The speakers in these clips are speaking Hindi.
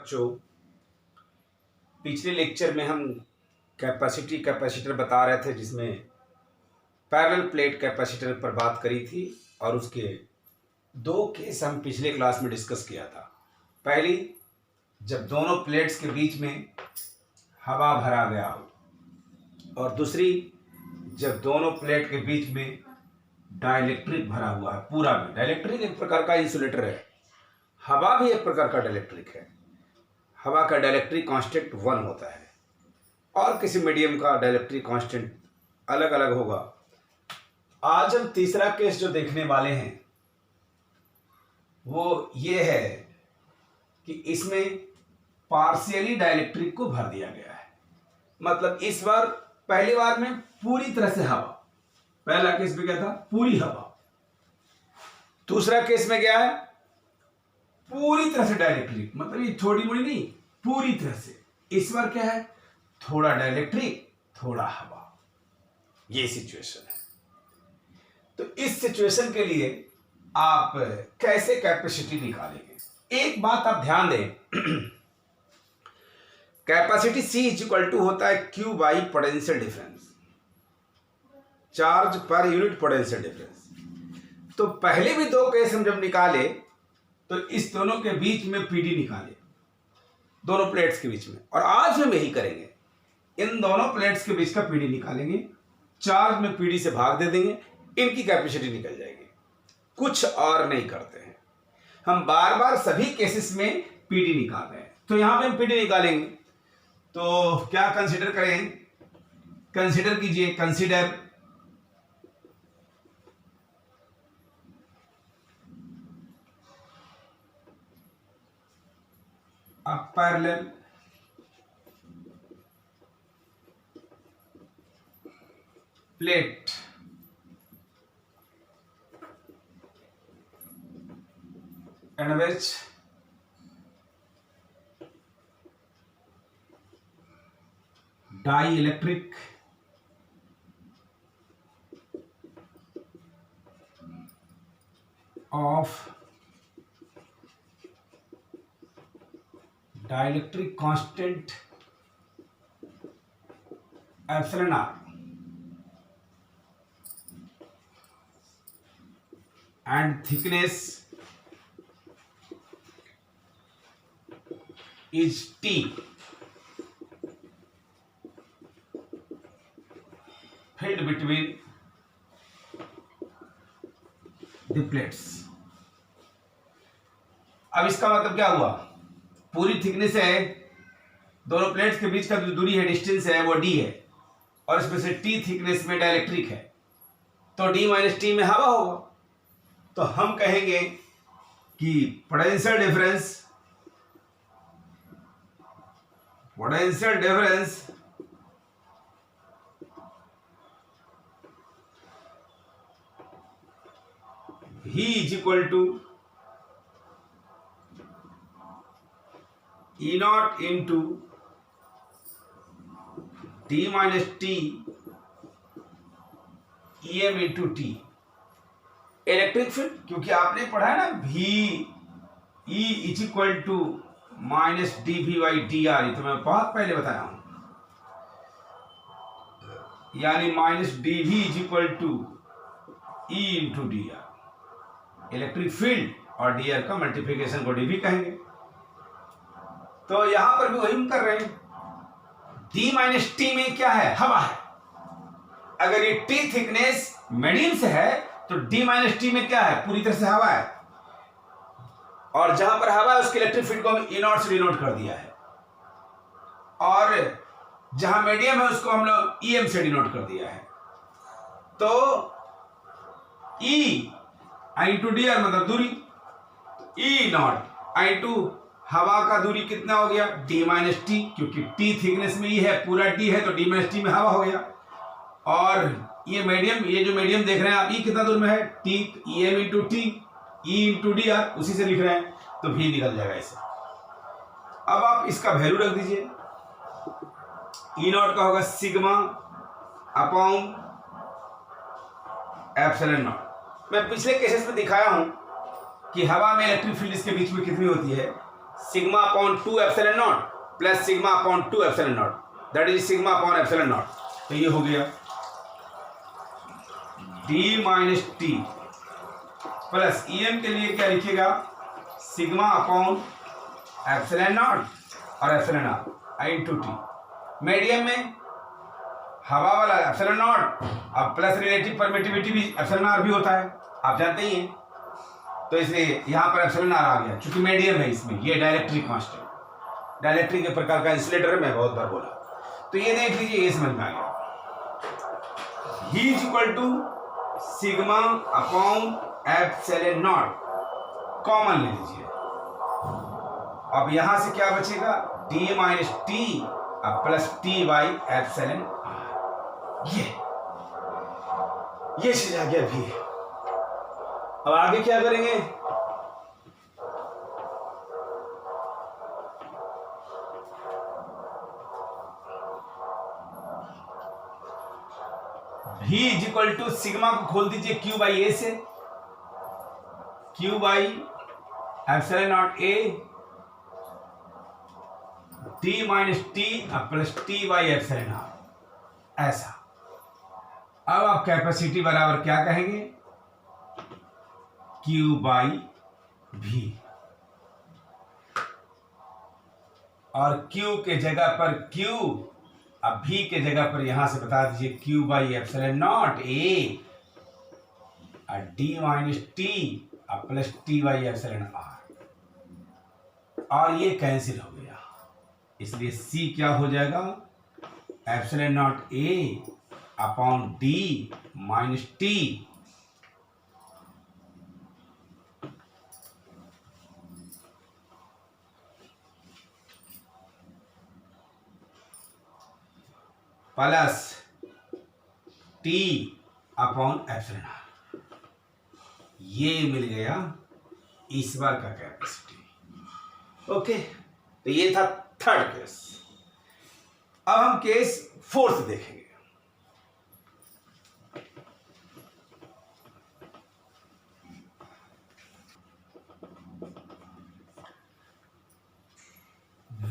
बच्चों, पिछले लेक्चर में हम कैपेसिटर बता रहे थे, जिसमें पैरेलल प्लेट कैपेसिटर पर बात करी थी और उसके दो केस हम पिछले क्लास में डिस्कस किया था। पहली, जब दोनों प्लेट्स के बीच में हवा भरा गया हो, और दूसरी, जब दोनों प्लेट के बीच में डाइलेक्ट्रिक भरा हुआ है। पूरा में डाइलेक्ट्रिक एक प्रकार का इंसुलेटर है, हवा भी एक प्रकार का डाइलेक्ट्रिक है। हवा का डाइलेक्ट्रिक कांस्टेंट 1 होता है और किसी मीडियम का डाइलेक्ट्रिक कांस्टेंट अलग अलग होगा। आज हम तीसरा केस जो देखने वाले हैं वो ये है कि इसमें पार्शियली डाइलेक्ट्रिक को भर दिया गया है। मतलब इस बार पहली बार में पूरी तरह से हवा, पहला केस में क्या था, पूरी हवा। दूसरा केस में क्या है, पूरी तरह से डाइलेक्ट्रिक, मतलब ये थोड़ी मोड़ी नहीं, पूरी तरह से। इस बार क्या है, थोड़ा डाइलेक्ट्रिक थोड़ा हवा, ये सिचुएशन है। तो इस सिचुएशन के लिए आप कैसे कैपेसिटी निकालेंगे, एक बात आप ध्यान दें। कैपेसिटी C इक्वल टू होता है Q by potential difference, charge per unit potential difference. तो पहले भी दो केस हम जब निकाले तो इस दोनों के बीच में PD निकाले, दोनों प्लेट्स के बीच में, और आज हम यही करेंगे। इन दोनों प्लेट्स के बीच का PD निकालेंगे, चार्ज में PD से भाग दे देंगे, इनकी कैपेसिटी निकल जाएगी। कुछ और नहीं करते हैं, हम बार बार सभी केसेस में PD निकाल रहे हैं। तो यहां पे हम PD निकालेंगे, तो क्या कंसीडर करें, कंसीडर कीजिए, consider a parallel plate in which dielectric of dielectric constant epsilon r and thickness is T filled between the plates। अब इसका मतलब क्या हुआ, पूरी थिकनेस है, दोनों प्लेट्स के बीच का जो दूरी है, डिस्टेंस है, वो D है, और इसमें से T थिकनेस में डाइलेक्ट्रिक है, तो D माइनस T में हवा होगा। तो हम कहेंगे कि potential difference V is equal to E naught into T minus T EM into T। Electric field, क्योंकि आपने पढ़ा है ना, V E is equal to minus dV by dr, ये तो मैं बहुत पहले बताया हूं, यानी minus dV is equal to E into dr। Electric field और dr का मल्टीप्लिकेशन को dV कहेंगे। तो यहां पर भी वही हम कर रहे हैं। D माइनस T में क्या है, हवा है। अगर ये T थिकनेस मीडियम से है तो D माइनस T में क्या है, पूरी तरह से हवा है, और जहां पर हवा है उसके इलेक्ट्रिक फील्ड को हम E नॉट से डिनोट कर दिया है, और जहां मीडियम है उसको हम लोग EM से डिनोट कर दिया है। तो E इंटू dr मतलब दूरी, E नॉट इंटू हवा का दूरी कितना हो गया, D माइनस T, क्योंकि T थिकनेस में E है, पूरा D है, तो D माइनस T में हवा हो गया। और ये मीडियम, ये जो मीडियम देख रहे हैं आप, E कितना दूर में है, T, EM into T, E into dr, उसी से लिख रहे हैं, तो V निकल जाएगा ऐसे। अब आप इसका वैल्यू रख दीजिए, E नॉट का होगा सिग्मा अपॉन एप्सिलॉन नॉट। मैं पिछले केसेस में दिखाया हूं कि हवा में इलेक्ट्रिक फील्ड इसके बीच में कितनी होती है, sigma upon 2 epsilon naught plus sigma upon 2 epsilon naught, that is sigma upon epsilon naught. तो ये हो गया d minus T plus em के लिए क्या लिखिएगा, सिग्मा अपॉन एप्सिलॉन नॉट और epsilon R into T. Medium में हवा वाला एप्सिलॉन नॉट, अब प्लस रिलेटिव परमिटिविटी भी एप्सिलॉन आर भी होता है, आप जानते ही हैं। तो इसलिए यहाँ पर एप्सिलॉन आर आ गया, चूंकि मीडियम है इसमें, ये डाइलेक्ट्रिक कांस्टेंट, डाइलेक्ट्रिक के प्रकार का इंसुलेटर है, मैं बहुत बार बोला। तो ये देख लीजिए, ये समझ में आ गया। ही is equal to sigma upon epsilon naught, common ले लीजिए। अब यहां से क्या बचेगा, D minus T plus T by epsilon R. ये चीज आ गया भी। अब आगे क्या करेंगे, v is equal to sigma को खोल दीजिए क्यू बाई ए से, Q by epsilon naught A T minus T plus T by epsilon R, ऐसा। अब आप कैपेसिटी बराबर क्या कहेंगे, क्यू बाई भी, और क्यू के जगह पर क्यू, अब भी के जगह पर यहां से बता दीजिए Q by epsilon naught A और d minus T plus T by epsilon r, और ये कैंसिल हो गया, इसलिए सी क्या हो जाएगा, epsilon naught A upon D minus T plus T upon epsilon R. ये मिल गया इस बार का कैपेसिटी। ओके, तो ये था थर्ड केस। अब हम केस फोर्थ देखेंगे।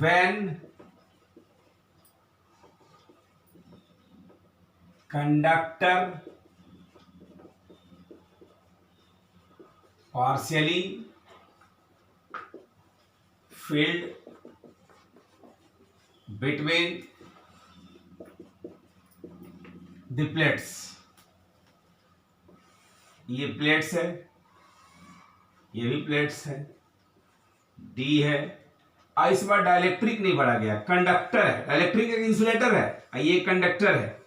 When conductor partially filled between the plates, ये प्लेट्स है, ये भी प्लेट्स है, डी है। इस बार डाइलेक्ट्रिक नहीं पढ़ा गया, कंडक्टर है। डाइलेक्ट्रिक एक इंसुलेटर है, ये कंडक्टर है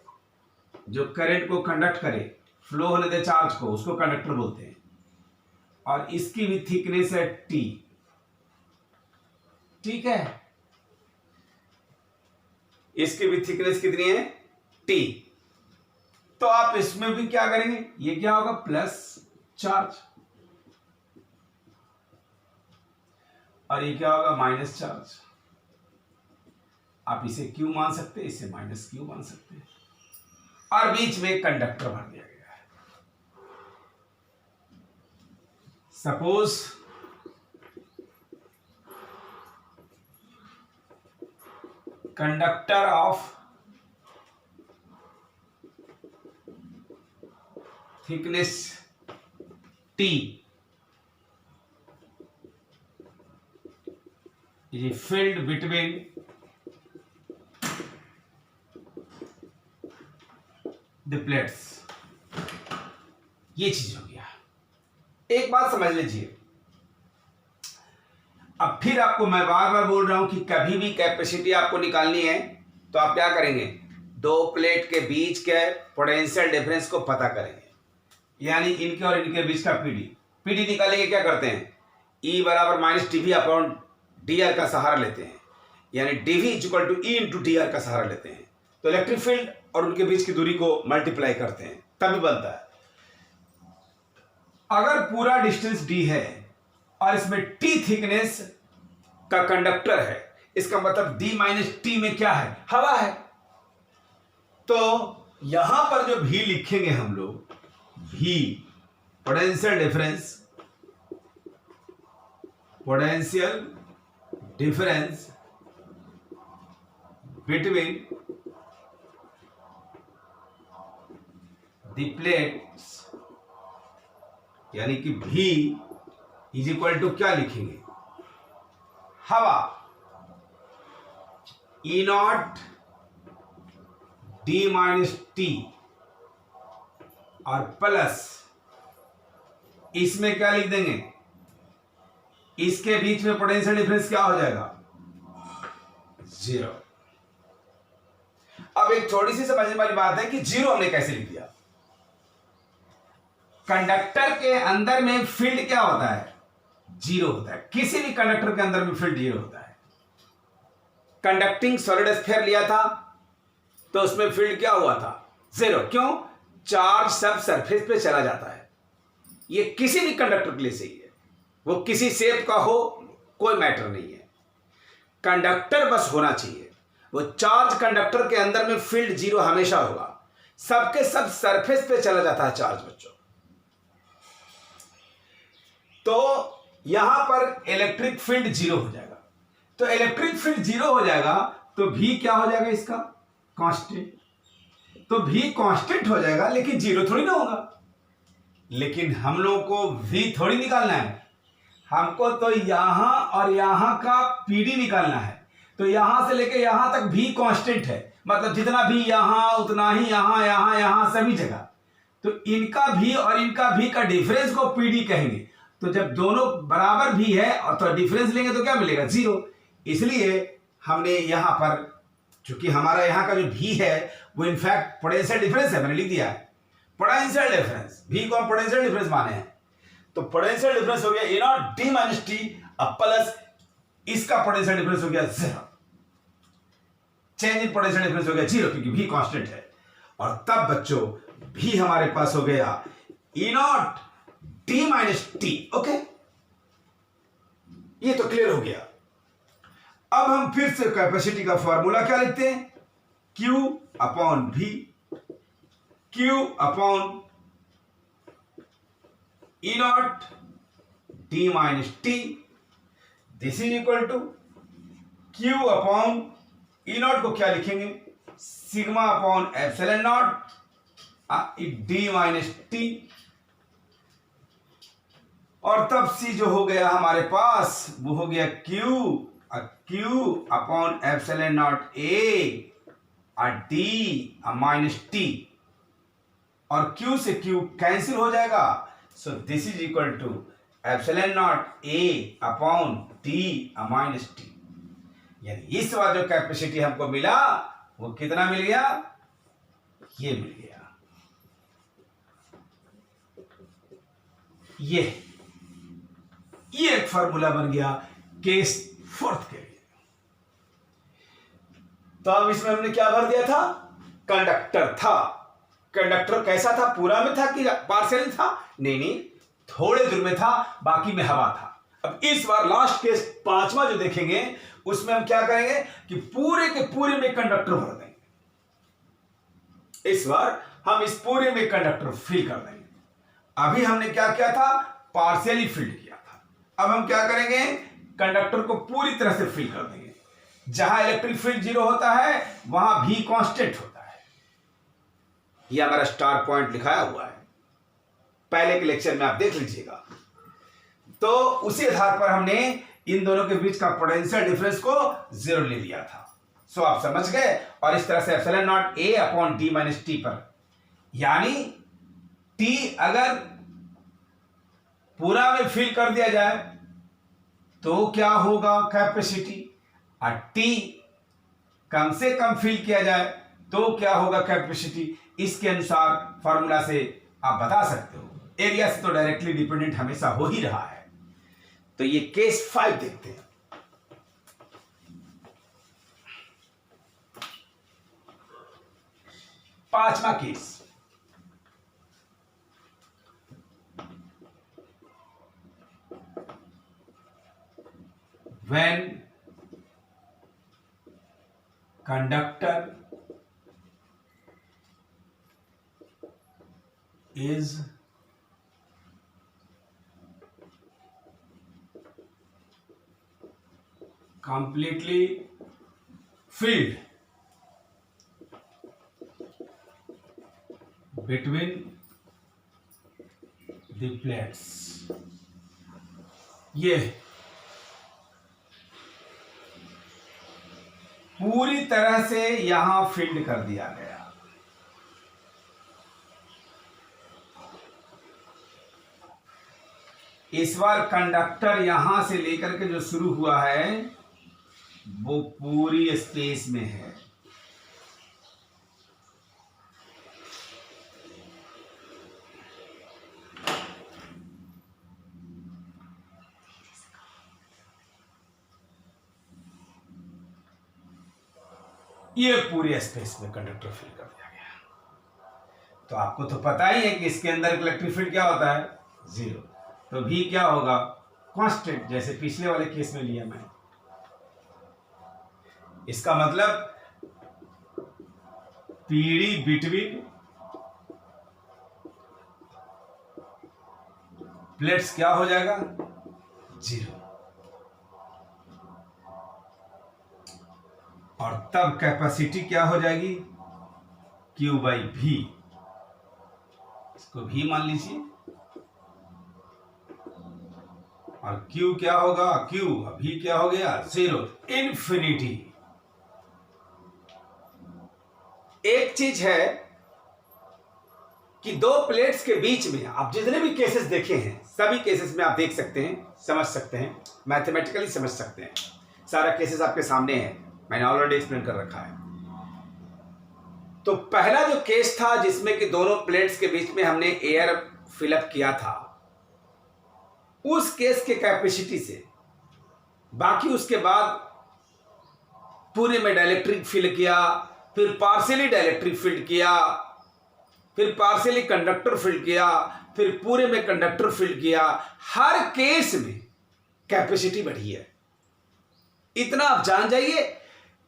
जो करंट को कंडक्ट करे, फ्लो होने दे चार्ज को, उसको कंडक्टर बोलते हैं। और इसकी भी थिकनेस है टी, ठीक है, इसकी भी थिकनेस कितनी है, टी। तो आप इसमें भी क्या करेंगे, ये क्या होगा, प्लस चार्ज, और ये क्या होगा, माइनस चार्ज। आप इसे क्यू मान सकते हैं, इसे माइनस क्यू मान सकते हैं, और बीच में कंडक्टर भर दिया गया है। Suppose conductor of thickness T is filled between the plates। ये चीज हो गया। एक बात समझ लीजिए, अब फिर आपको मैं बार बार बोल रहा हूं कि कभी भी कैपेसिटी आपको निकालनी है तो आप क्या करेंगे, दो प्लेट के बीच के पोटेंशियल डिफरेंस को पता करेंगे, यानी इनके और इनके बीच का पीडी निकालेंगे। क्या करते हैं, ई बराबर minus TV upon D R का सहारा लेते हैं, यानी DV equal to E into D R का सहारा लेते हैं। तो इलेक्ट्रिक फील्ड और उनके बीच की दूरी को मल्टीप्लाई करते हैं, तभी बनता है। अगर पूरा डिस्टेंस डी है और इसमें टी थिकनेस का कंडक्टर है, इसका मतलब डी माइनस टी में क्या है, हवा है। तो यहां पर जो भी लिखेंगे हम लोग, भी potential difference between the plates, यानी कि V इज इक्वल टू क्या लिखेंगे, हवा, E naught D minus T, और प्लस इसमें क्या लिख देंगे, इसके बीच में पोटेंशियल डिफरेंस क्या हो जाएगा, 0। अब एक थोड़ी सी समझने वाली बात है कि 0 हमने कैसे लिख दिया। कंडक्टर के अंदर में फील्ड क्या होता है, 0 होता है। किसी भी कंडक्टर के अंदर में फील्ड 0 होता है। कंडक्टिंग सॉलिड स्फीयर लिया था तो उसमें फील्ड क्या हुआ था, 0। क्यों, चार्ज सब सरफेस पे चला जाता है। ये किसी भी कंडक्टर के लिए सही है, वो किसी शेप का हो, कोई मैटर नहीं है, कंडक्टर बस होना चाहिए। वो चार्ज कंडक्टर के अंदर में फील्ड 0 हमेशा होगा, सबके सब सरफेस पे चला जाता है चार्ज बच्चों। तो यहां पर इलेक्ट्रिक फील्ड 0 हो जाएगा। तो इलेक्ट्रिक फील्ड 0 हो जाएगा तो भी क्या हो जाएगा, इसका कांस्टेंट। तो भी कांस्टेंट हो जाएगा, लेकिन 0 थोड़ी ना होगा। लेकिन हम लोगों को भी थोड़ी निकालना है, हमको तो यहां और यहां का पीडी निकालना है। तो यहां से लेके यहां तक भी कांस्टेंट है, मतलब जितना भी यहां उतना ही यहां यहां यहां सभी जगह। तो इनका भी और इनका भी का डिफरेंस को पीडी कहेंगे। तो जब दोनों बराबर भी है और तो डिफरेंस लेंगे तो क्या मिलेगा, 0। इसलिए हमने यहां पर, चूंकि हमारा यहां का जो भी है वो इनफैक्ट पोटेंशियल डिफरेंस है, मैंने लिख दिया है पोटेंशियल डिफरेंस, भी को हम पोटेंशियल डिफरेंस माने हैं। तो पोटेंशियल डिफरेंस हो गया ए नॉट डी माइनस टी, अब प्लस इसका पोटेंशियल डिफरेंस हो गया 0। चेंज इन पोटेंशियल डिफरेंस हो गया 0, क्योंकि भी कांस्टेंट है। और तब बच्चों भी हमारे पास हो गया E naught d minus t. Okay, ये तो क्लियर हो गया। अब हम फिर से कैपेसिटी का फॉर्मूला क्या लिखते हैं, Q upon V, Q upon E naught D minus T, this is equal to Q upon E naught को क्या लिखेंगे, sigma upon epsilon naught D minus T, और तब C जो हो गया हमारे पास वो हो गया Q upon epsilon naught A D minus T, और Q से Q कैंसिल हो जाएगा। So this is equal to epsilon naught A upon D minus T. यानी इस बार जो कैपेसिटी हमको मिला वो कितना मिल गया, ये मिल गया। ये एक फॉर्मूला बन गया केस 4 के लिए। तो अब इसमें हमने क्या भर दिया था, कंडक्टर था। कंडक्टर कैसा था, पूरा में था कि पार्शियल था, नहीं, थोड़े दूर में था, बाकी में हवा था। अब इस बार लास्ट केस 5वां जो देखेंगे उसमें हम क्या करेंगे कि पूरे के पूरे में कंडक्टर भर देंगे। इस बार हम इस पूरे में कंडक्टर फिल कर देंगे। अभी हमने क्या किया था, पार्शियली फिल किया था। अब हम क्या करेंगे, कंडक्टर को पूरी तरह से फिल कर देंगे। जहां इलेक्ट्रिक फील्ड 0 होता है वहां भी कांस्टेंट होता है। यह हमारा स्टार पॉइंट लिखाया हुआ है, पहले के लेक्चर में आप देख लीजिएगा। तो उसी आधार पर हमने इन दोनों के बीच का पोटेंशियल डिफरेंस को 0 ले लिया था। सो आप समझ गए। और इस तरह से epsilon naught A upon D minus T पर, यानी T अगर पूरा में फिल कर दिया जाए तो क्या होगा कैपेसिटी, और T कम से कम फिल किया जाए तो क्या होगा कैपेसिटी। इसके अनुसार फॉर्मूला से आप बता सकते हो। एरिया से तो डायरेक्टली डिपेंडेंट हमेशा हो ही रहा है। तो ये केस 5 देखते हैं। पांचवा case, when conductor is completely filled between the plates. ये पूरी तरह से यहां फिल्ड कर दिया गया। इस बार कंडक्टर यहां से लेकर के जो शुरू हुआ है वो पूरी स्पेस में है। ये पूरे स्पेस में कंडक्टर फिल कर दिया गया। तो आपको तो पता ही है कि इसके अंदर इलेक्ट्रिक फील्ड क्या होता है, जीरो। तो भी क्या होगा, कांस्टेंट, जैसे पिछले वाले केस में लिया मैंने। इसका मतलब पीडी बिटवीन प्लेट्स क्या हो जाएगा, जीरो। और तब कैपेसिटी क्या हो जाएगी, Q बाई भी। इसको भी मान लीजिए। और Q क्या होगा, Q अभी क्या हो गया, जीरो, इन्फिनिटी। एक चीज है कि दो प्लेट्स के बीच में आप जितने भी केसेस देखे हैं, सभी केसेस में आप देख सकते हैं, समझ सकते हैं, मैथमेटिकली समझ सकते हैं। सारा केसेस आपके सामने है, मैंने ऑलरेडी एक्सप्लेन कर रखा है। तो पहला जो केस था जिसमें कि दोनों प्लेट्स के बीच में हमने एयर फिलअप किया था, उस केस के कैपेसिटी से बाकी उसके बाद पूरे में डाइलेक्ट्रिक फील्ड किया, फिर पार्शियली डाइलेक्ट्रिक फील्ड किया, फिर पार्शियली कंडक्टर फील्ड किया, फिर पूरे में कंडक्टर फील्ड किया। हर केस में कैपेसिटी बढ़ी है। इतना आप जान जाइए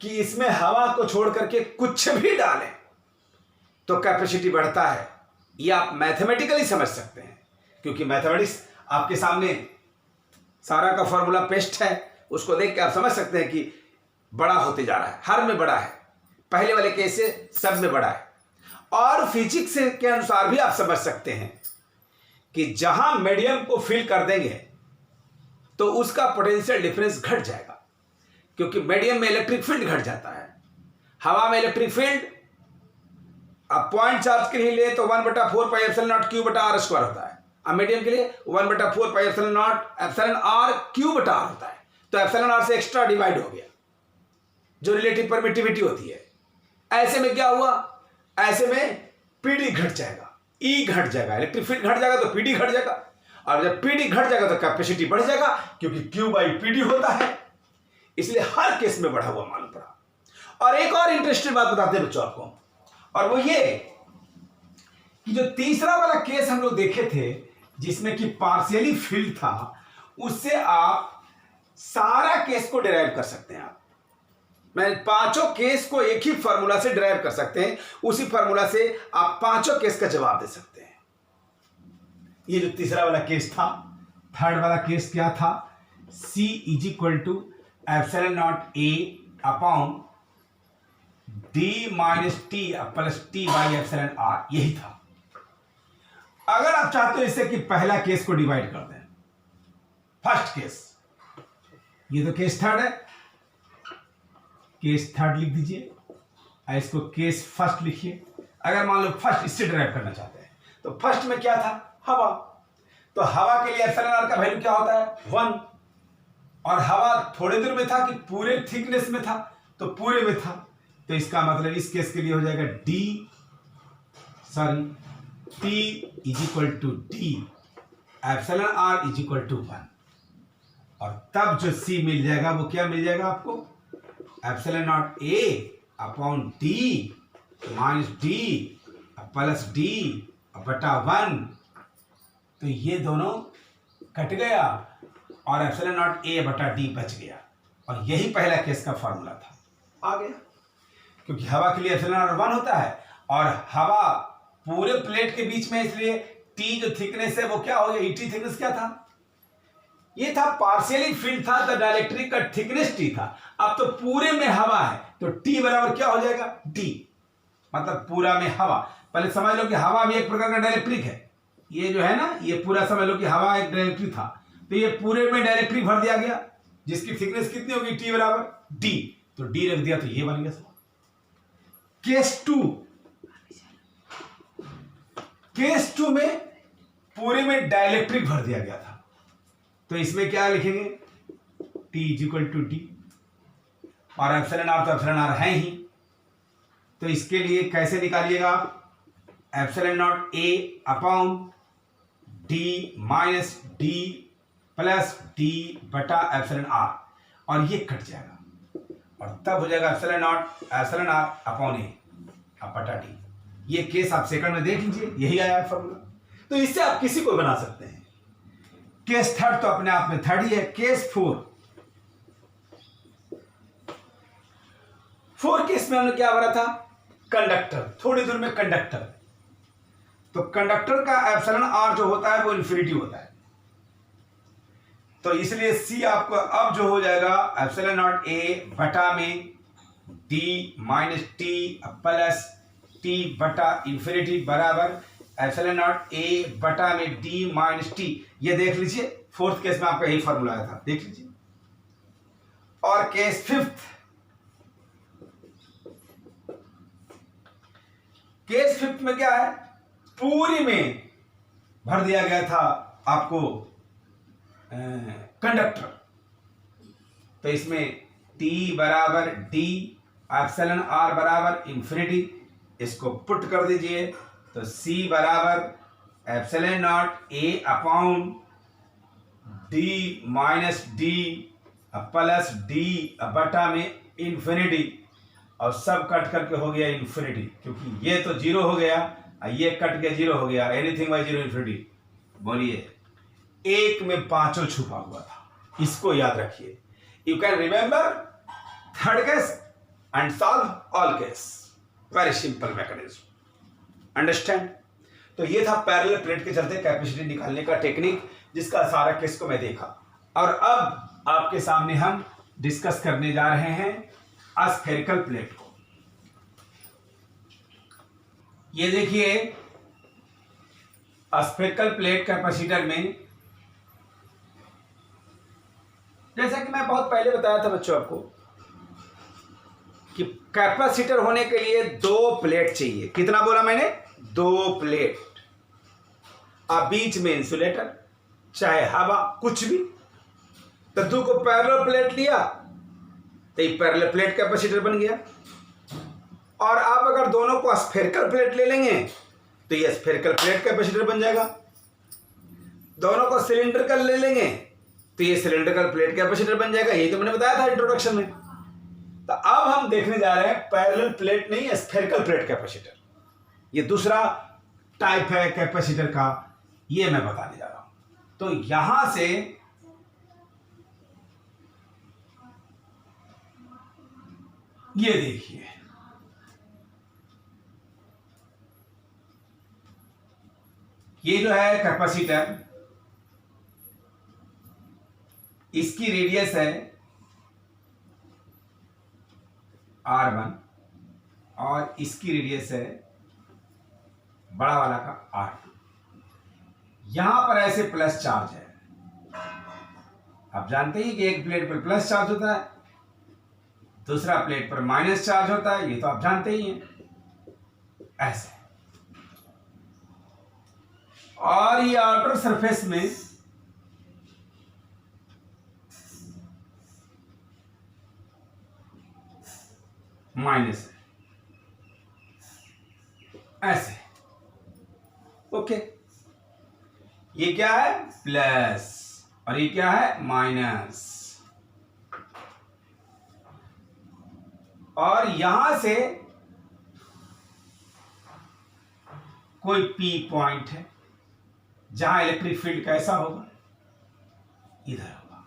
कि इसमें हवा को छोड़ करके कुछ भी डालें तो कैपेसिटी बढ़ता है। ये आप मैथमेटिकली समझ सकते हैं, क्योंकि मैथमेटिक्स आपके सामने सारा का फॉर्मूला पेस्ट है, उसको देख के आप समझ सकते हैं कि बड़ा होते जा रहा है, हर में बड़ा है, पहले वाले केस से सब में बड़ा है। और फिजिक्स के अनुसार भी आप समझ सकते हैं कि जहां मीडियम को फिल कर देंगे तो उसका पोटेंशियल डिफरेंस घट जाएगा, क्योंकि मीडियम में इलेक्ट्रिक फील्ड घट जाता है। हवा में इलेक्ट्रिक फील्ड अब पॉइंट चार्ज के लिए ले तो 1/4 पाई एप्सिलॉन नॉट क्यू बटा आर स्क्वायर होता है। अब मीडियम के लिए 1/4 pi epsilon naught epsilon R Q बटा आर होता है। तो एप्सिलॉन आर से एक्स्ट्रा डिवाइड हो गया, जो रिलेटिव परमिटिविटी होती है। ऐसे में क्या हुआ, ऐसे में पीडी घट जाएगा, ई घट जाएगा, इलेक्ट्रिक फील्ड घट जाएगा तो पीडी घट जाएगा। और जब पीडी घट जाएगा तो कैपेसिटी बढ़ जाएगा, क्योंकि क्यू बाई पीडी होता है। इसलिए हर केस में बढ़ा हुआ मालूम पड़ा। और एक और इंटरेस्टिंग बात बताते हैं बच्चों आपको, और वो ये कि जो तीसरा वाला केस हम लोग देखे थे जिसमें कि पार्शियली फील्ड था, उससे आप सारा केस को डिराइव कर सकते हैं। आप मैं पांचों केस को एक ही फॉर्मूला से डिराइव कर सकते हैं। उसी फॉर्मूला से आप पांचों केस का जवाब दे सकते हैं। ये जो तीसरा वाला केस था, थर्ड वाला केस क्या था, C is equal to epsilon naught A upon D minus T plus T by epsilon R, यही था। अगर आप चाहते हो इससे कि पहला केस को डिवाइड कर दें, फर्स्ट केस, ये तो केस थर्ड है, केस थर्ड लिख दीजिए, इसको केस फर्स्ट लिखिए। अगर मान लो फर्स्ट इससे डिराइव करना चाहते हैं तो फर्स्ट में क्या था, हवा। तो हवा के लिए एप्सिलॉन आर का वैल्यू क्या होता है, 1। और हवा थोड़े दूर में था कि पूरे थिकनेस में था, तो पूरे में था। तो इसका मतलब इस केस के लिए हो जाएगा T is equal to D epsilon R is equal to 1। और तब जो C मिल जाएगा वो क्या मिल जाएगा आपको, epsilon naught A upon D minus D plus D बटा 1। तो ये दोनों कट गया और एप्सिलॉन नॉट A बटा D बच गया। और यही पहला केस का फॉर्मूला था, आ गया। क्योंकि हवा के लिए एप्सिलॉन नॉट 1 होता है और हवा पूरे प्लेट के बीच में, इसलिए T जो थिकनेस है वो क्या हो गया, ET थिकनेस क्या था, ये था पार्शियली फिल्ड था, तो डाइलेक्ट्रिक का थिकनेस टी था। अब तो पूरे में हवा है, तो टी बराबर क्या हो जाएगा, डी, मतलब पूरा में हवा। पहले समझ लो कि हवा भी एक प्रकार का डाइलेक्ट्रिक है। ये जो है ना, ये पूरा समझ लो कि हवा एक डाइलेक्ट्रिक था, तो ये पूरे में डाइलेक्ट्रिक भर दिया गया, जिसकी थिकनेस कितनी होगी, टी बराबर डी, तो डी रख दिया, तो ये बन गया सवाल। केस टू, केस टू में पूरे में डाइलेक्ट्रिक भर दिया गया था, तो इसमें क्या लिखेंगे, T is equal to d, और एप्सिलॉन आर तो एप्सिलॉन आर है ही, तो इसके लिए कैसे निकालिएगा, epsilon naught A upon D minus d plus d बटा एप्सिलॉन आर, और ये कट जाएगा, और तब हो जाएगा epsilon naught epsilon r upon A बटा डी। ये केस आप सेकंड में देख लीजिए, यही आया है फॉर्मूला। तो इससे आप किसी को बना सकते हैं। केस थर्ड तो अपने आप में थर्ड ही है। केस फोर, फोर केस में हमने क्या भरा था, कंडक्टर, थोड़ी दूर में कंडक्टर, तो कंडक्टर का एप्सिलॉन आर जो होता है वो इन्फिनिटी होता है, तो इसलिए सी आपको अब जो हो जाएगा एप्सिलॉन नॉट ए बटा में D minus T plus T बटा इन्फिनिटी बराबर एप्सिलॉन नॉट ए बटा में डी माइनस टी। ये देख लीजिए, फोर्थ केस में आपका यही फॉर्मूला आया था, देख लीजिए। और केस फिफ्थ, केस फिफ्थ में क्या है, पूरी में भर दिया गया था आपको कंडक्टर, तो इसमें T बराबर D एप्सिलॉन R बराबर इन्फिनिटी, इसको पुट कर दीजिए, तो C बराबर epsilon naught A upon D minus D plus D बटा में इन्फिनिटी, और सब कट करके हो गया इन्फिनिटी, क्योंकि ये तो जीरो हो गया, ये कट के जीरो हो गया, एनीथिंग बाय जीरो इन्फिनिटी। बोलिए, एक में पांचों छुपा हुआ था, इसको याद रखिए। You can remember third case and solve all case, very simple mechanism, understand. तो ये था पैरेलल प्लेट के चलते कैपेसिटी निकालने का टेक्निक, जिसका सारा केस को मैं देखा। और अब आपके सामने हम डिस्कस करने जा रहे हैं स्फेरिकल प्लेट को। ये देखिए, स्फेरिकल प्लेट कैपेसिटर में, जैसा कि मैं बहुत पहले बताया था बच्चों आपको, कि कैपेसिटर होने के लिए दो प्लेट चाहिए। कितना बोला मैंने, दो प्लेट, अब बीच में इंसुलेटर, चाहे हवा, कुछ भी। तो दो को पैरेलल प्लेट लिया, तो ये पैरेलल प्लेट कैपेसिटर बन गया। और आप अगर दोनों को स्फेरिकल प्लेट ले लेंगे, तो ये स्फेरिकल प्लेट कैपेसिटर बन जाएगा। दोनों को सिलिंड्रिकल ले लेंगे, तो ये सिलिंड्रिकल प्लेट कैपेसिटर बन जाएगा। यही तो मैंने बताया था इंट्रोडक्शन में। तो अब हम देखने जा रहे हैं पैरेलल प्लेट नहीं, स्फेरिकल प्लेट कैपेसिटर। ये दूसरा टाइप है कैपेसिटर का, ये मैं बताने जा रहा हूं। तो यहां से ये देखिए, ये जो है कैपेसिटर, इसकी रेडियस है R1 और इसकी रेडियस है बड़ा वाला का R2। यहां पर ऐसे प्लस चार्ज है। आप जानते ही कि एक प्लेट पर प्लस चार्ज होता है, दूसरा प्लेट पर माइनस चार्ज होता है, ये तो आप जानते ही हैं। ऐसे, और ये आउटर सरफेस में माइनस है, ऐसे। ओके, ये क्या है, प्लस, और ये क्या है, माइनस। और यहां से कोई P पॉइंट है, जहां इलेक्ट्रिक फील्ड कैसा होगा, इधर होगा।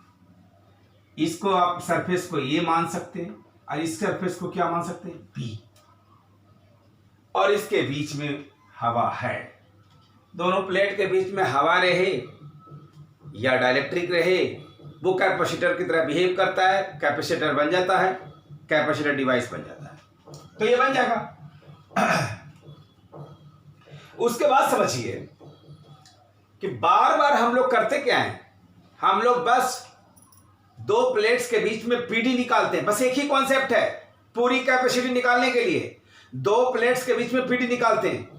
इसको आप सरफेस को A मान सकते हैं, और इस सरफेस को क्या मान सकते हैं, B। और इसके बीच में हवा है, दोनों प्लेट के बीच में हवा रहे, या डाइलेक्ट्रिक रहे, वो कैपेसिटर की तरह बिहेव करता है, कैपेसिटर बन जाता है, कैपेसिटर डिवाइस बन जाता है। तो ये बन जाएगा। उसके बाद समझिए कि बार बार हम लोग करते क्या हैं, हम लोग बस दो प्लेट्स के बीच में पीडी निकालते हैं। बस एक ही कॉन्सेप्ट है पूरी कैपेसिटी निकालने के लिए, दो प्लेट्स के बीच में पीडी निकालते हैं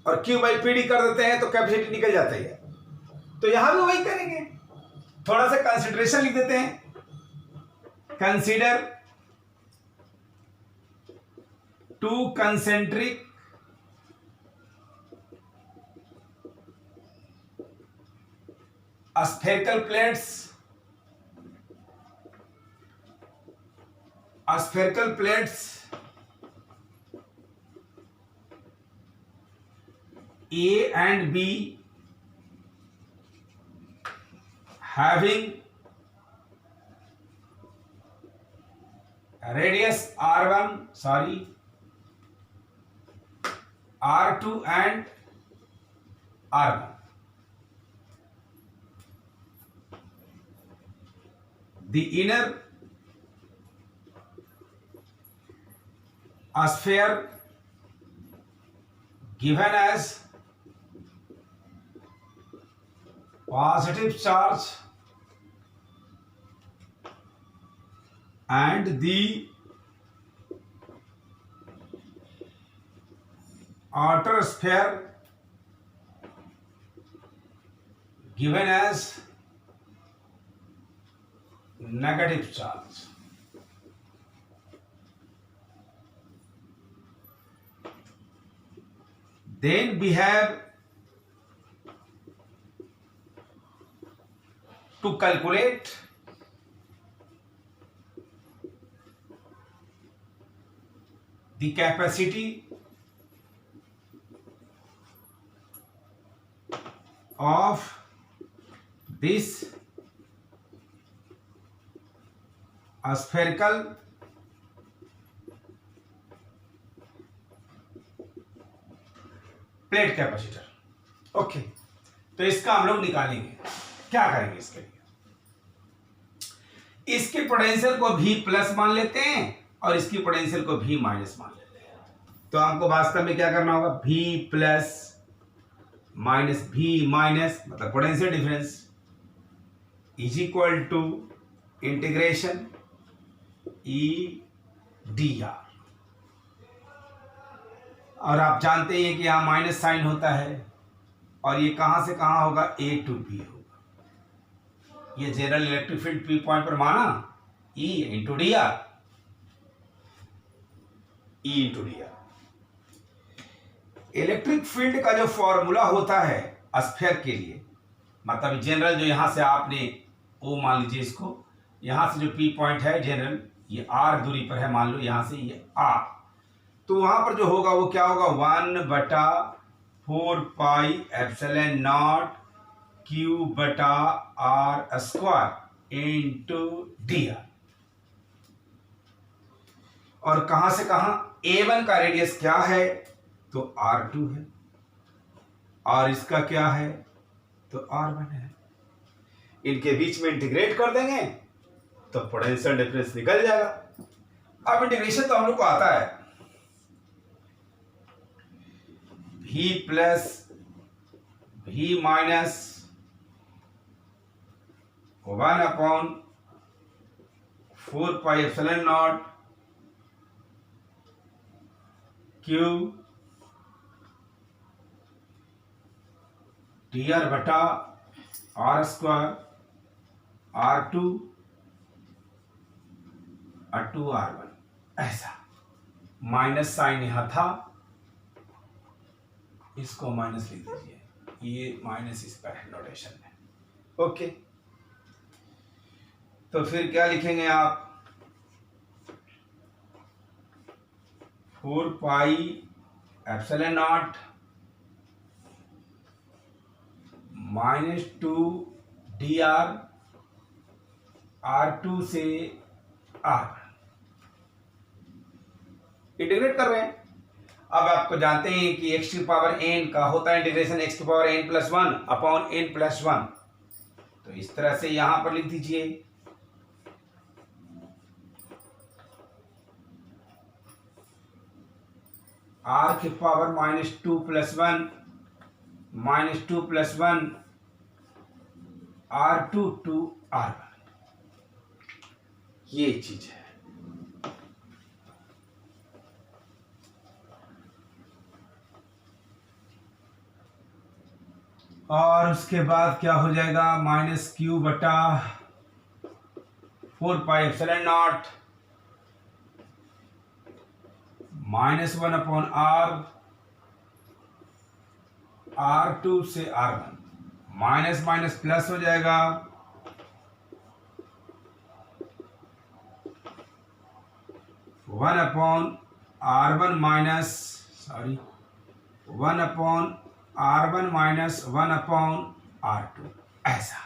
और क्यू बाई पीडी कर देते हैं तो कैपेसिटी निकल जाती है। तो यहां भी वही करेंगे, थोड़ा सा कंसिडरेशन लिख देते हैं, consider two concentric spherical plates A and B having radius R1 R2 and R1. The inner sphere given as positive charge and the outer sphere given as negative charge. Then we have to calculate the capacity of this spherical plate capacitor. Okay, तो इसका हम लोग निकालेंगे। क्या करेंगे इसके लिए, इसकी पोटेंशियल को भी प्लस मान लेते हैं और इसकी पोटेंशियल को भी माइनस मान लेते हैं। तो हमको वास्तव में क्या करना होगा, भी प्लस माइनस भी माइनस मतलब potential difference is equal to integration E D R. और आप जानते हैं कि यहाँ माइनस साइन होता है और ये कहां से कहां होगा, ए टू बी होगा। ये general electric field P point पर माना, ई into D are, E into D are. Electric field का जो फॉर्मूला होता है स्फीयर के लिए, मतलब जनरल जो यहां से आपने ओ मान लीजिए इसको, यहां से जो पी पॉइंट है जनरल ये आर दूरी पर है, मान लो यहां से ये आर, तो वहां पर जो होगा वो क्या होगा, 1/4 पाई एप्सिलॉन नॉट क्यू बटा R square into D R. और कहां से कहां, A1 का रेडियस क्या है, तो R2 है, और इसका क्या है, तो R1 है। इनके बीच में इंटीग्रेट कर देंगे तो पोटेंशियल डिफरेंस निकल जाएगा। अब इंटीग्रेशन तो हम लोग को आता है, v plus v minus 1/4 pi epsilon naught Q T R बटा आर स्क्वायर R2 और 2R1, ऐसा माइनस साइन यहां था, इसको माइनस लिख दीजिए, ये माइनस इस पर नोटेशन है। ओके, तो फिर क्या लिखेंगे आप, 4 pi epsilon not minus 2 D R R2 से R इंटीग्रेट कर रहे हैं। अब आपको जानते हैं कि x की पावर n का होता है इंटीग्रेशन x की पावर n+1 अपॉन n+1, तो इस तरह से यहां पर लिख दीजिए r की पावर -2 + 1 -2 + 1 r2 to r1, ये चीज है। और उसके बाद क्या हो जाएगा, -q बटा 4πε0 -1/r r2 से r1, माइनस माइनस प्लस हो जाएगा, one upon r1 minus sorry 1/r1 minus 1/r2, ऐसा।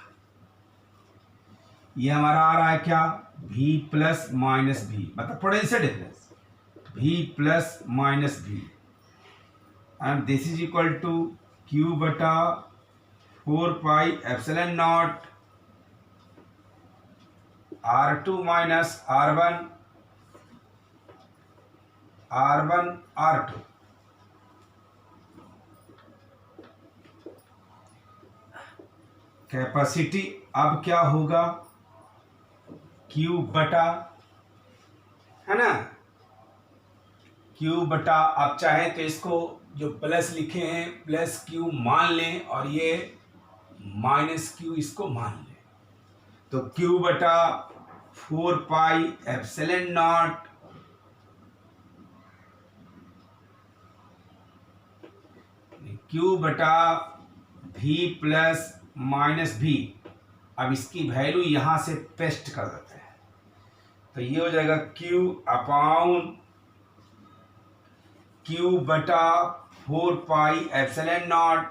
ये हमारा आ रहा है क्या, v प्लस माइनस भी, मतलब potential difference v plus minus भी, and this is equal to q बटा 4πε0 r2 minus r1 r2। Capacity अब क्या होगा, Q बटा, है ना, Q बटा, आप चाहें तो इसको जो प्लस लिखे हैं प्लस Q मान लें और ये माइनस Q इसको मान लें, तो Q बटा 4πε0 Q बटा v प्लस माइनस भी। अब इसकी वैल्यू यहां से पेस्ट कर देते हैं, तो ये हो जाएगा Q अपॉन Q बटा 4πε0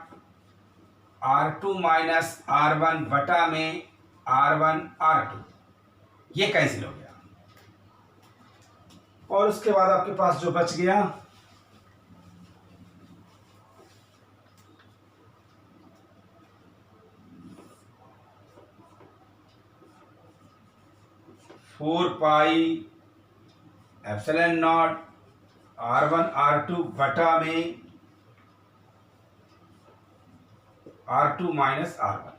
r2 माइनस r1 बटा में r1 r2, ये कैंसिल हो गया। और उसके बाद आपके पास जो बच गया, फोर पाई ε0 r1 r2 बटा में r2 माइनस r1,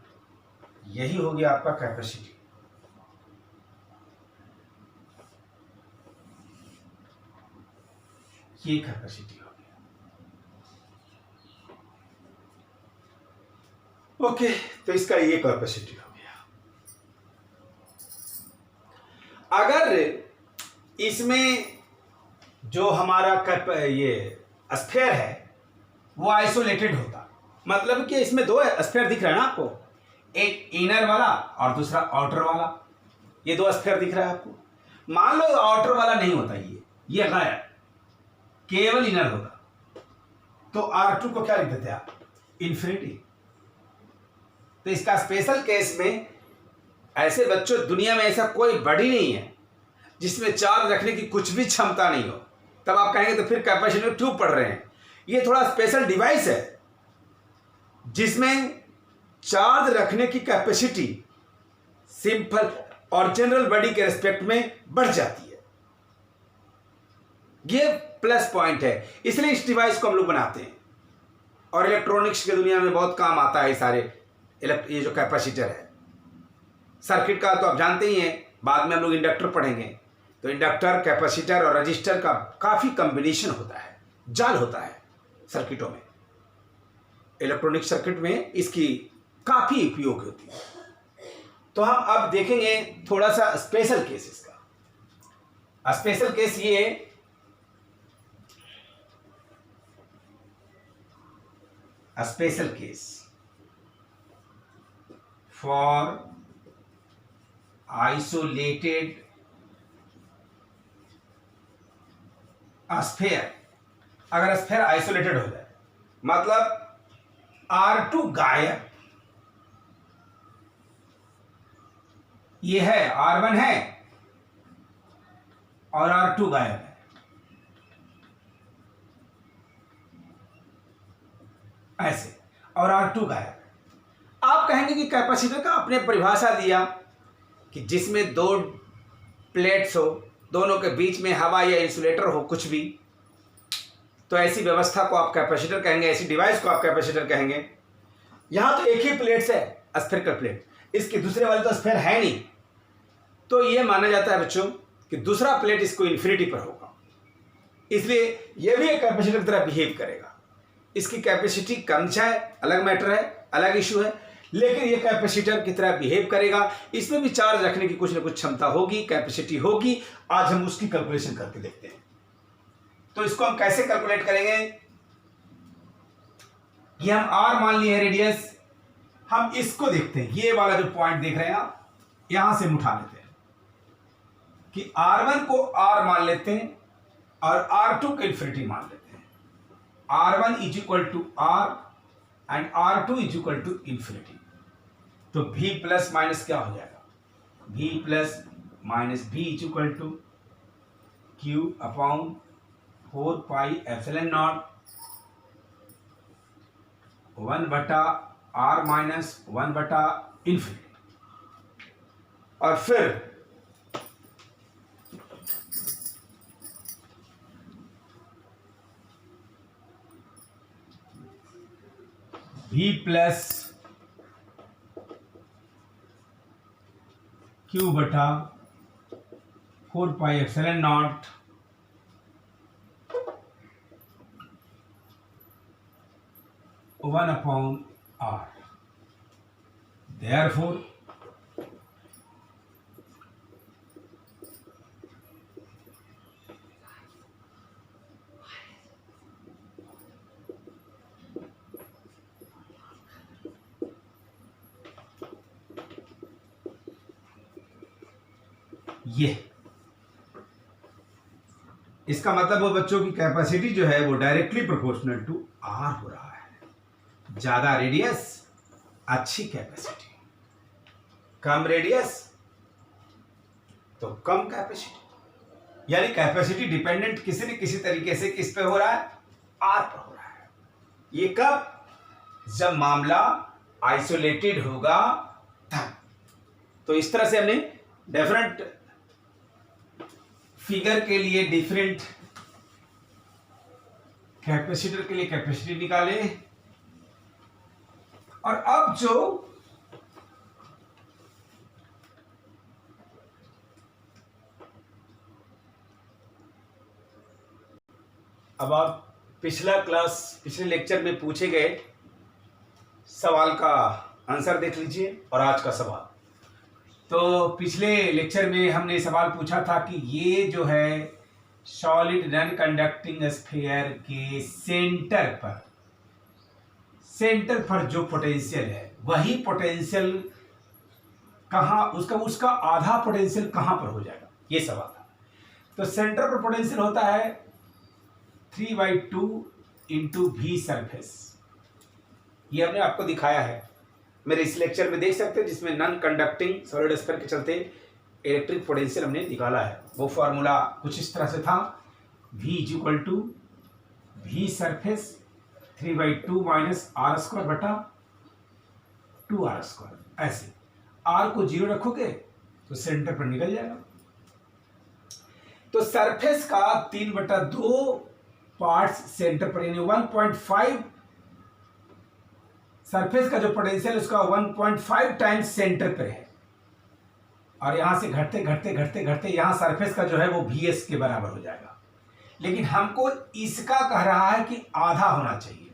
यही हो गया आपका कैपेसिटी। ये कैपेसिटी हो गया। ओके, तो इसका ये कैपेसिटी हो गया। अगर इसमें जो हमारा ये स्फीयर है वो आइसोलेटेड होता, मतलब कि इसमें दो स्फीयर दिख रहा है ना आपको, एक इनर वाला और दूसरा आउटर वाला, ये दो स्फीयर दिख रहा है आपको। मान लो आउटर वाला नहीं होता, ये गायब, केवल इनर होता, तो R2 को क्या लिख देते आप, इन्फिनिटी। तो इसका स्पेशल केस में, ऐसे बच्चों दुनिया में ऐसा कोई बॉडी नहीं है जिसमें चार्ज रखने की कुछ भी क्षमता नहीं हो, तब आप कहेंगे तो फिर कैपेसिटर क्यों पढ़ रहे हैं। ये थोड़ा स्पेशल डिवाइस है जिसमें चार्ज रखने की कैपेसिटी सिंपल और जनरल बॉडी के रिस्पेक्ट में बढ़ जाती है। ये प्लस पॉइंट है, इसलिए इस डिवाइस को हम लोग बनाते हैं और इलेक्ट्रॉनिक्स की दुनिया में बहुत काम आता है सारे ये जो कैपेसिटर है। सर्किट का तो आप जानते ही हैं, बाद में हम लोग इंडक्टर पढ़ेंगे, तो इंडक्टर, कैपेसिटर और रजिस्टर का काफ़ी कॉम्बिनेशन होता है, जाल होता है सर्किटों में। इलेक्ट्रॉनिक सर्किट में इसकी काफ़ी उपयोग होती है। तो हम अब देखेंगे थोड़ा सा स्पेशल केस इसका। स्पेशल केस ये, special case for isolated sphere. अगर स्फीयर आइसोलेटेड हो जाए, मतलब R2 गायब, ये है R1 है और R2 गायब है, ऐसे, और R2 गायब है। आप कहेंगे कि कैपेसिटर का आपने परिभाषा दिया कि जिसमें दो प्लेट्स हो, दोनों के बीच में हवा या इंसुलेटर हो, कुछ भी, तो ऐसी व्यवस्था को आप कैपेसिटर कहेंगे, ऐसी डिवाइस को आप कैपेसिटर कहेंगे। यहां तो एक ही प्लेट है, स्फेरिकल प्लेट, इसके दूसरे वाले तो स्फेयर है नहीं, तो यह माना जाता है बच्चों कि दूसरा प्लेट इसको इन्फिनिटी पर होगा, इसलिए यह भी एक कैपेसिटर की तरह बिहेव करेगा। इसकी कैपेसिटी कम चाहे अलग मैटर है, अलग इशू है, लेकिन ये कैपेसिटर की तरह बिहेव करेगा। इसमें भी चार्ज रखने की कुछ ना कुछ क्षमता होगी, कैपेसिटी होगी। आज हम उसकी कैलकुलेशन करके देखते हैं। तो इसको हम कैसे कैलकुलेट करेंगे? ये हम आर मान लिए रेडियस, हम इसको देखते हैं। ये वाला जो पॉइंट देख रहे हैं आप, यहां से हम उठा लेते हैं कि R1 को R मान लेते हैं और R2 को इन्फिनिटी मान लेते हैं। R1 is equal to R and R2 is equal to infinity. तो V प्लस माइनस क्या हो जाएगा? V plus minus V is equal to Q upon 4 pi epsilon naught 1 बटा R माइनस 1 बटा इन्फिनिटी। और फिर V प्लस Q बटा 4 pi epsilon naught 1 upon R। Therefore ये इसका मतलब वो बच्चों की कैपेसिटी जो है वो डायरेक्टली प्रोपोर्शनल टू आर हो रहा है। ज्यादा रेडियस अच्छी कैपेसिटी, कम रेडियस तो कम कैपेसिटी। यानी कैपेसिटी डिपेंडेंट किसी न किसी तरीके से किस पे हो रहा है? आर पर हो रहा है। ये कब? जब मामला आइसोलेटेड होगा तब। तो इस तरह से हमने डिफरेंट फिगर के लिए डिफरेंट कैपेसिटर के लिए कैपेसिटी निकाले। और अब जो अब आप पिछले लेक्चर में पूछे गए सवाल का आंसर देख लीजिए और आज का सवाल। तो पिछले लेक्चर में हमने सवाल पूछा था कि ये जो है सॉलिड नॉन कंडक्टिंग स्फीयर के सेंटर पर जो पोटेंशियल है, वही पोटेंशियल कहाँ, उसका आधा पोटेंशियल कहाँ पर हो जाएगा, ये सवाल था। तो सेंटर पर पोटेंशियल होता है 3/2 इंटू V सरफेस। ये हमने आपको दिखाया है, मेरे इस लेक्चर में देख सकते हैं, जिसमें नॉन कंडक्टिंग सॉलिड स्फीयर के चलते इलेक्ट्रिक पोटेंशियल हमने निकाला है। वो फॉर्मूला कुछ इस तरह से था, V is equal to V surface 3/2 minus R² बटा 2R²। ऐसे R को 0 रखोगे तो सेंटर पर निकल जाएगा। तो सरफेस का 3/2 पार्ट्स सेंटर पर, यानी 1.5 सरफेस का जो पोटेंशियल उसका 1.5 टाइम्स सेंटर पर है। और यहां से घटते घटते घटते घटते यहां सरफेस का जो है वो VS के बराबर हो जाएगा। लेकिन हमको इसका कह रहा है कि आधा होना चाहिए।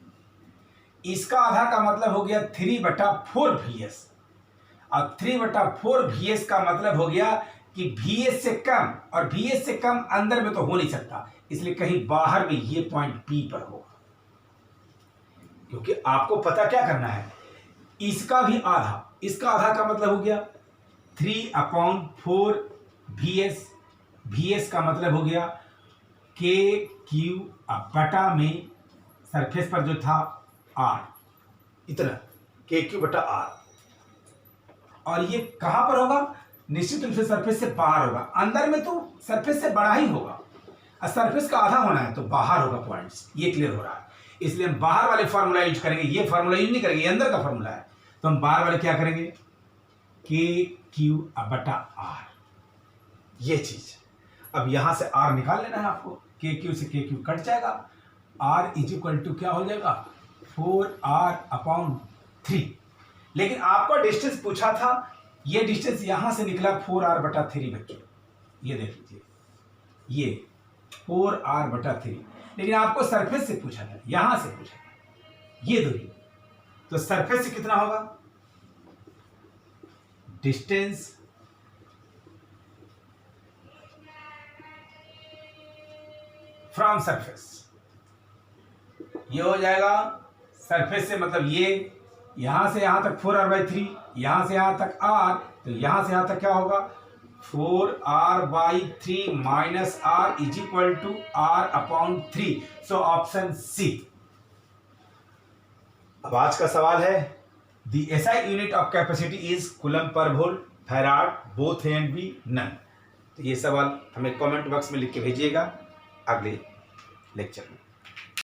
इसका आधा का मतलब हो गया 3/4 VS, और 3/4 VS का मतलब हो गया कि VS से कम, और VS से कम अंदर में तो हो नहीं सकता, इसलिए कहीं बाहर में ये पॉइंट P पर होगा। क्योंकि आपको पता क्या करना है, इसका भी आधा, इसका आधा का मतलब हो गया 3/4 VS। VS का मतलब हो गया KQ बटा में सरफेस पर जो था R, इतना KQ बटा R। और ये कहां पर होगा? निश्चित रूप से सरफेस से बाहर होगा। अंदर में तो सरफेस से बड़ा ही होगा, और सरफेस का आधा होना है तो बाहर होगा पॉइंट्स। ये क्लियर हो रहा है, इसलिए हम बाहर वाले फार्मूला यूज करेंगे, ये फार्मूला यूज नहीं करेंगे, ये अंदर का फार्मूला है। तो हम बार बार क्या करेंगे, के क्यू बटा आर, ये चीज। अब यहां से आर निकाल लेना है आपको, के क्यू से के क्यू कट जाएगा, आर इज इक्वल टू क्या हो जाएगा 4r/3। लेकिन आपको डिस्टेंस पूछा था, ये डिस्टेंस यहां से निकला 4r/3 बच्चों, ये देख लीजिए, ये 4r/3, लेकिन आपको सरफेस से पूछा था, यहां से पूछा था, ये दूरी, तो सरफेस से कितना होगा, डिस्टेंस फ्रॉम सरफेस, ये हो जाएगा सरफेस से, मतलब ये यहां से यहां तक 4r/3, यहां से यहां तक r, तो यहां से यहां तक क्या होगा 4r/3 minus r is equal to r/3। So option C. अब आज का सवाल है, the SI unit of capacity is coulomb per volt, farad, both A and B, none. तो ये सवाल हमें कमेंट बॉक्स में लिख के भेजिएगा अगले लेक्चर में।